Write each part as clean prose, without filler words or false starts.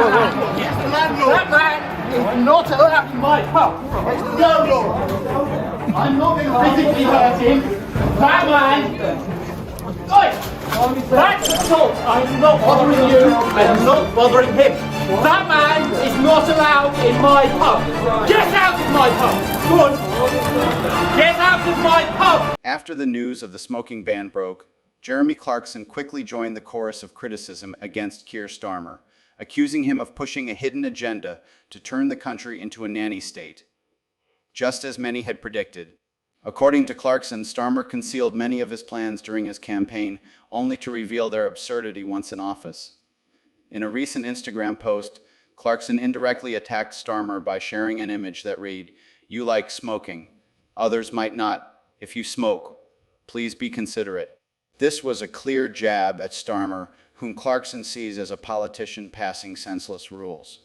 He's the landlord. That man is not allowed in my pub. There's no law. I'm not going to physically hurt him. That man... That's assault. I'm not bothering you. I am not bothering him. That man is not allowed in my pub. Get out of my pub. Go on. Get out of my pub. After the news of the smoking ban broke, Jeremy Clarkson quickly joined the chorus of criticism against Keir Starmer, accusing him of pushing a hidden agenda to turn the country into a nanny state. Just as many had predicted. According to Clarkson, Starmer concealed many of his plans during his campaign, only to reveal their absurdity once in office. In a recent Instagram post, Clarkson indirectly attacked Starmer by sharing an image that read, "You like smoking. Others might not. If you smoke, please be considerate." This was a clear jab at Starmer, whom Clarkson sees as a politician passing senseless rules.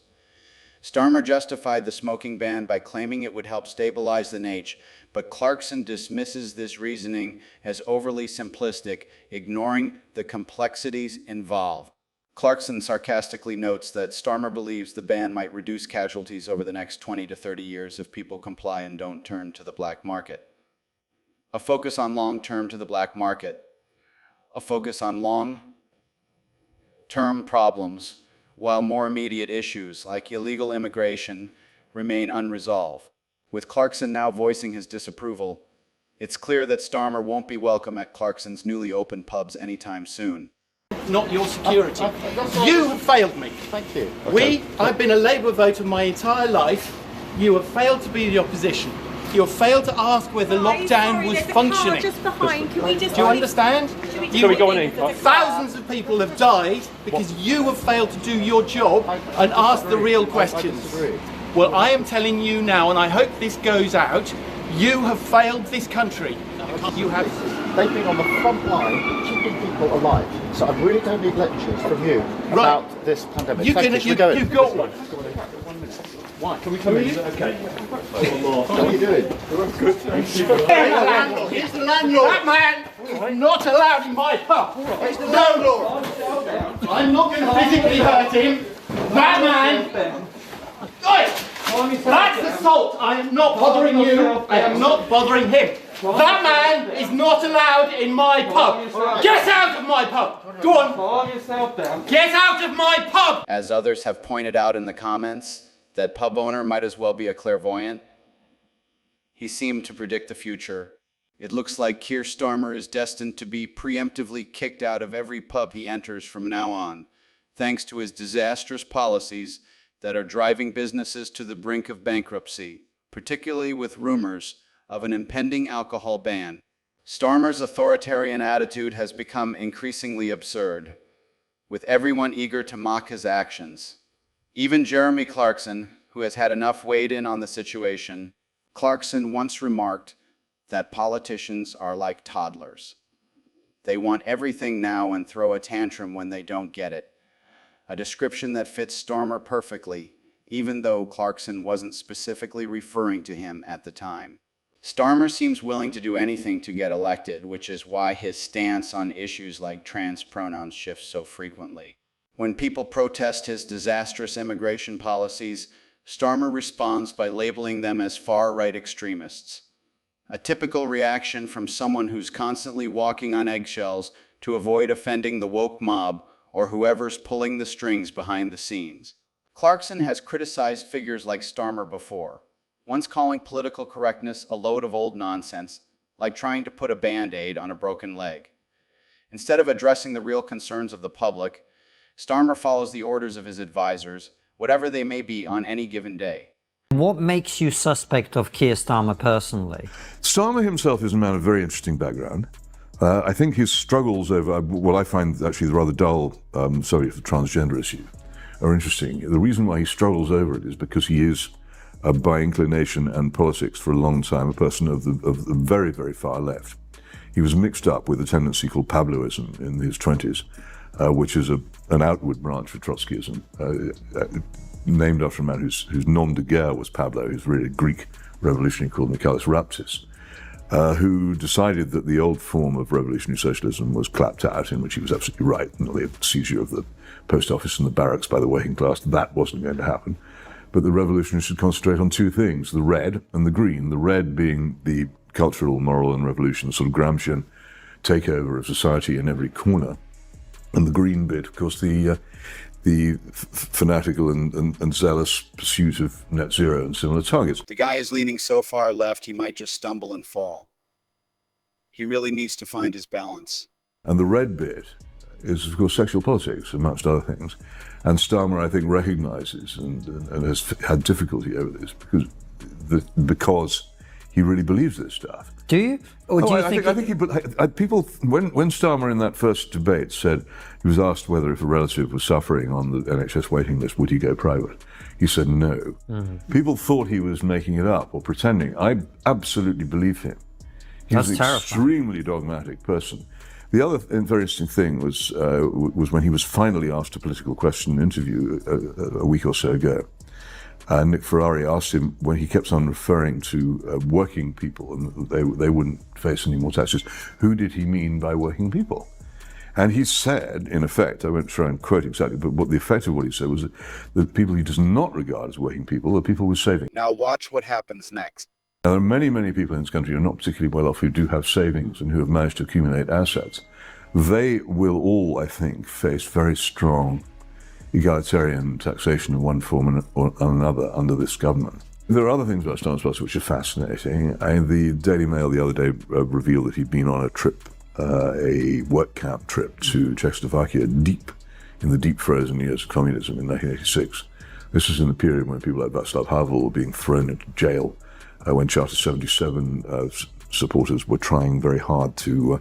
Starmer justified the smoking ban by claiming it would help stabilize the Nach, but Clarkson dismisses this reasoning as overly simplistic, ignoring the complexities involved. Clarkson sarcastically notes that Starmer believes the ban might reduce casualties over the next 20 to 30 years if people comply and don't turn to the black market. A focus on long-term to the black market. A focus on long-term problems, while more immediate issues like illegal immigration remain unresolved. With Clarkson now voicing his disapproval, it's clear that Starmer won't be welcome at Clarkson's newly opened pubs anytime soon. Not your security. You have failed me. Thank you. Okay. I've been a Labour voter my entire life. You have failed to be the opposition. You have failed to ask whether lockdown was functioning. Just behind. Can we just Do you understand? Shall we go on in? Thousands of people have died because you have failed to do your job and ask the real questions. Well, I am telling you now, and I hope this goes out, you have failed this country. You have. They've been on the front line keeping people alive. So I really don't need lectures from you about this pandemic. You've got one. Why? Can we come in? Okay. What are you doing? Good. He's the landlord. That man is not allowed in my pub. There's no law. I'm not going to physically hurt him. That man. That's assault. I am not bothering you. I am not bothering him. That man is not allowed in my pub. Get out of my pub. Go on. Calm yourself down. Get out of my pub. As others have pointed out in the comments, that pub owner might as well be a clairvoyant. He seemed to predict the future. It looks like Keir Starmer is destined to be preemptively kicked out of every pub he enters from now on, thanks to his disastrous policies that are driving businesses to the brink of bankruptcy, particularly with rumors of an impending alcohol ban. Starmer's authoritarian attitude has become increasingly absurd, with everyone eager to mock his actions. Even Jeremy Clarkson, who has had enough weighed in on the situation. Clarkson once remarked that politicians are like toddlers. They want everything now and throw a tantrum when they don't get it. A description that fits Starmer perfectly, even though Clarkson wasn't specifically referring to him at the time. Starmer seems willing to do anything to get elected, which is why his stance on issues like trans pronouns shifts so frequently. When people protest his disastrous immigration policies, Starmer responds by labeling them as far-right extremists. A typical reaction from someone who's constantly walking on eggshells to avoid offending the woke mob or whoever's pulling the strings behind the scenes. Clarkson has criticized figures like Starmer before, once calling political correctness a load of old nonsense, like trying to put a Band-Aid on a broken leg. Instead of addressing the real concerns of the public, Starmer follows the orders of his advisors, whatever they may be on any given day. What makes you suspect of Keir Starmer personally? Starmer himself is a man of very interesting background. I think his struggles over what I find actually the rather dull subject of the transgender issue are interesting. The reason why he struggles over it is because he is, by inclination and politics for a long time, a person of the very, very far left. He was mixed up with a tendency called Pabloism in his 20s, which is an outward branch of Trotskyism, named after a man whose nom de guerre was Pablo, who's really a Greek revolutionary called Michalis Raptis. who decided that the old form of revolutionary socialism was clapped out, in which he was absolutely right. The seizure of the post office and the barracks by the working class, that wasn't going to happen. But the revolutionaries should concentrate on two things, the red and the green. The red being the cultural, moral, and revolution, sort of Gramscian takeover of society in every corner. And the green bit, of course, the fanatical and zealous pursuit of net zero and similar targets. The guy is leaning so far left, he might just stumble and fall. He really needs to find his balance. And the red bit is, of course, sexual politics, amongst other things. And Starmer, I think, recognizes and has had difficulty over this because he really believes this stuff. Do you? Or do you I think people, when Starmer in that first debate said, he was asked whether if a relative was suffering on the NHS waiting list, would he go private? He said no. Mm-hmm. People thought he was making it up or pretending. I absolutely believe him. He was an extremely dogmatic person. The other very interesting thing was when he was finally asked a political question interview a week or so ago. Nick Ferrari asked him, when he kept on referring to working people and they wouldn't face any more taxes, who did he mean by working people? And he said, in effect, I won't try and quote exactly, but what the effect of what he said was that the people he does not regard as working people are people with savings. Now watch what happens next. Now, there are many, many people in this country who are not particularly well off, who do have savings and who have managed to accumulate assets. They will all, I think, face very strong egalitarian taxation in one form or another under this government. There are other things about Starmer's policy which are fascinating. The Daily Mail the other day revealed that he'd been on a trip, a work camp trip to Czechoslovakia, in the deep frozen years of communism in 1986. This is in the period when people like Václav Havel were being thrown into jail, when Charter 77 supporters were trying very hard to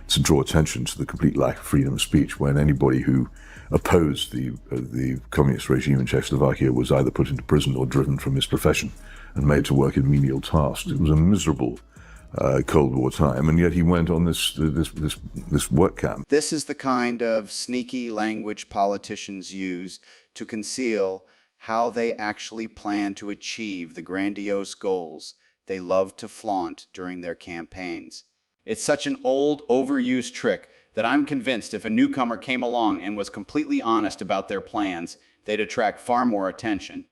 draw attention to the complete lack of freedom of speech, when anybody who opposed the communist regime in Czechoslovakia was either put into prison or driven from his profession and made to work in menial tasks. It was a miserable Cold War time, and yet he went on this work camp. This is the kind of sneaky language politicians use to conceal how they actually plan to achieve the grandiose goals they love to flaunt during their campaigns. It's such an old, overused trick that I'm convinced if a newcomer came along and was completely honest about their plans, they'd attract far more attention.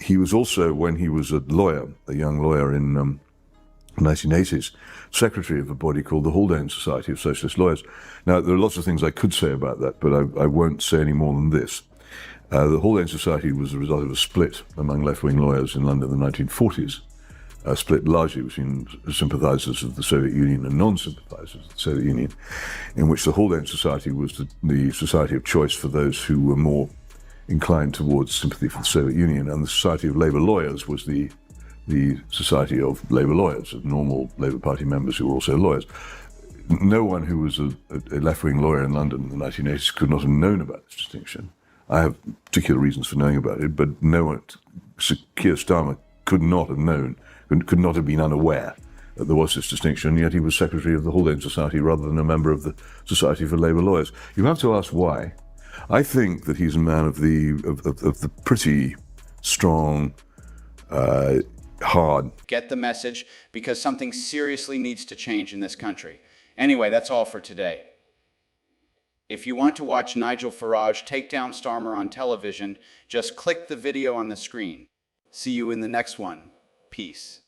He was also, when he was a lawyer, a young lawyer in the 1980s, secretary of a body called the Haldane Society of Socialist Lawyers. Now, there are lots of things I could say about that, but I won't say any more than this. The Haldane Society was the result of a split among left-wing lawyers in London in the 1940s, a split largely between sympathizers of the Soviet Union and non-sympathizers of the Soviet Union, in which the Haldane Society was the society of choice for those who were more inclined towards sympathy for the Soviet Union, and the Society of Labour Lawyers was the Society of Labour Lawyers, of normal Labour Party members who were also lawyers. No one who was a left-wing lawyer in London in the 1980s could not have known about this distinction. I have particular reasons for knowing about it, but no one, Keir Starmer, could not have known, could not have been unaware that there was this distinction, yet he was secretary of the Haldane Society rather than a member of the Society for Labour Lawyers. You have to ask why. I think that he's a man of the pretty strong, hard. Get the message, because something seriously needs to change in this country. Anyway, that's all for today. If you want to watch Nigel Farage take down Starmer on television, just click the video on the screen. See you in the next one. Peace.